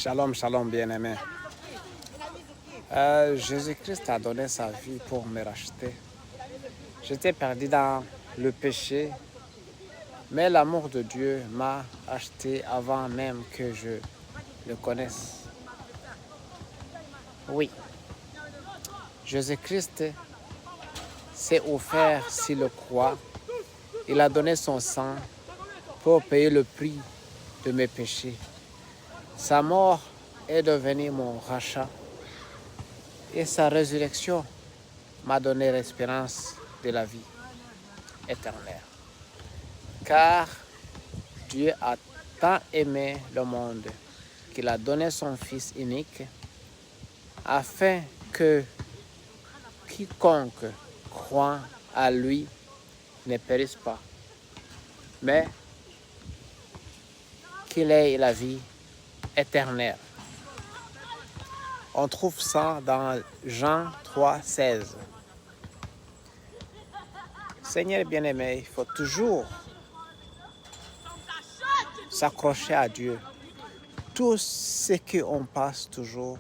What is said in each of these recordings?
Shalom, shalom, bien-aimé. Jésus-Christ a donné sa vie pour me racheter. J'étais perdu dans le péché, mais l'amour de Dieu m'a acheté avant même que je le connaisse. Oui, Jésus-Christ s'est offert sur le croix. Il a donné son sang pour payer le prix de mes péchés. Sa mort est devenue mon rachat et sa résurrection m'a donné l'espérance de la vie éternelle. Car Dieu a tant aimé le monde qu'il a donné son Fils unique afin que quiconque croit à lui ne périsse pas, mais qu'il ait la vie éternelle. On trouve ça dans Jean 3, 16. Seigneur bien-aimé, il faut toujours s'accrocher à Dieu. Tout ce qu'on passe toujours,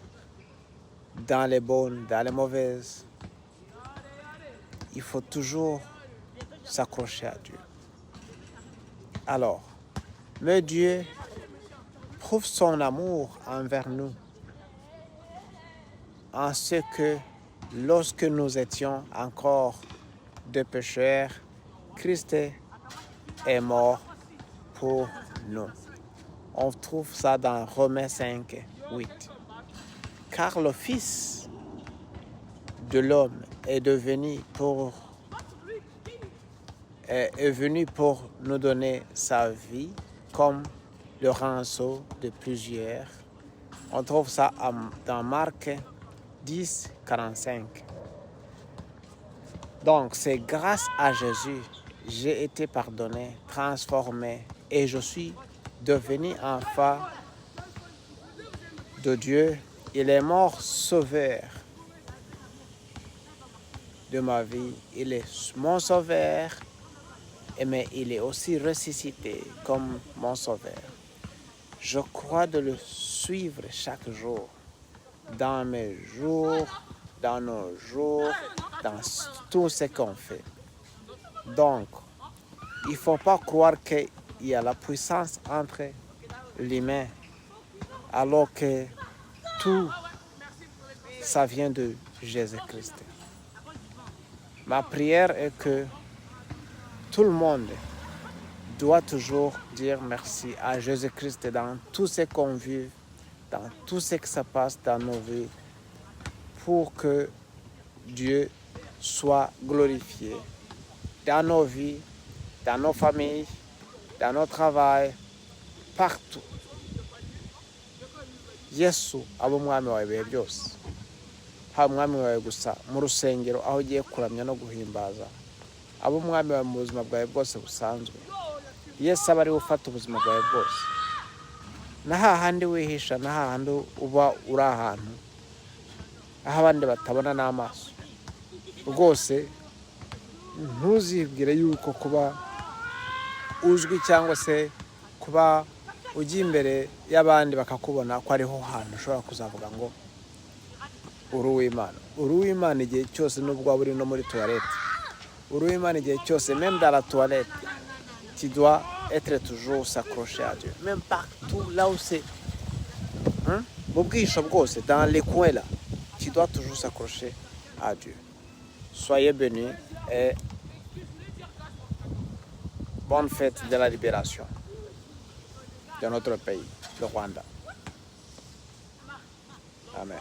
dans les bonnes, dans les mauvaises, il faut toujours s'accrocher à Dieu. Alors, mais Dieu prouve son amour envers nous en ce que lorsque nous étions encore des pécheurs, Christ est mort pour nous. On trouve ça dans Romains 5, 8. Car le Fils de l'homme est venu pour nous donner sa vie comme le rançon de plusieurs. On trouve ça dans Marc 10, 45. Donc, c'est grâce à Jésus, j'ai été pardonné, transformé et je suis devenu enfant de Dieu. Il est mort sauveur de ma vie. Il est mon sauveur, mais il est aussi ressuscité comme mon sauveur. Je crois de le suivre chaque jour, dans mes jours, dans nos jours, dans tout ce qu'on fait. Donc, il ne faut pas croire qu'il y a la puissance entre les mains, alors que tout, ça vient de Jésus-Christ. Ma prière est que tout le monde doit toujours dire merci à Jésus-Christ dans tout ce qu'on vit, dans tout ce qui se passe dans nos vies, pour que Dieu soit glorifié dans nos vies, dans nos familles, dans notre travail, partout. Yesu abo umwami wawe ibihe byose, haba umwami wawe gusa mu rusengero aho ugiye kuramya no guhimbaza, abo umwami wawe mu buzima bwawe bwose busanzwe. Yesu aba ariwe ufata ubuzima bwawe bwose, na hahandi wihisha, na hahandi uba uri ahantu aho abandi batabona n'amaso. Rwose ntuzibwire yuko kuba uzwi cyangwa se kuba ujya imbere y'abandi bakakubona ko ariho hantu ushobora kuzavuga ngo uri uw'Imana. Uri uw'Imana igihe cyose nubwo waba uri no muri toilette. Uri uw'Imana igihe cyose, même dans la toilette, tu dois être toujours s'accrocher à Dieu. Même partout là où c'est, mu bwisho bwose, dans les coins là, tu dois toujours s'accrocher à Dieu. Soyez bénis et bonne fête de la libération de notre pays, le Rwanda. Amen.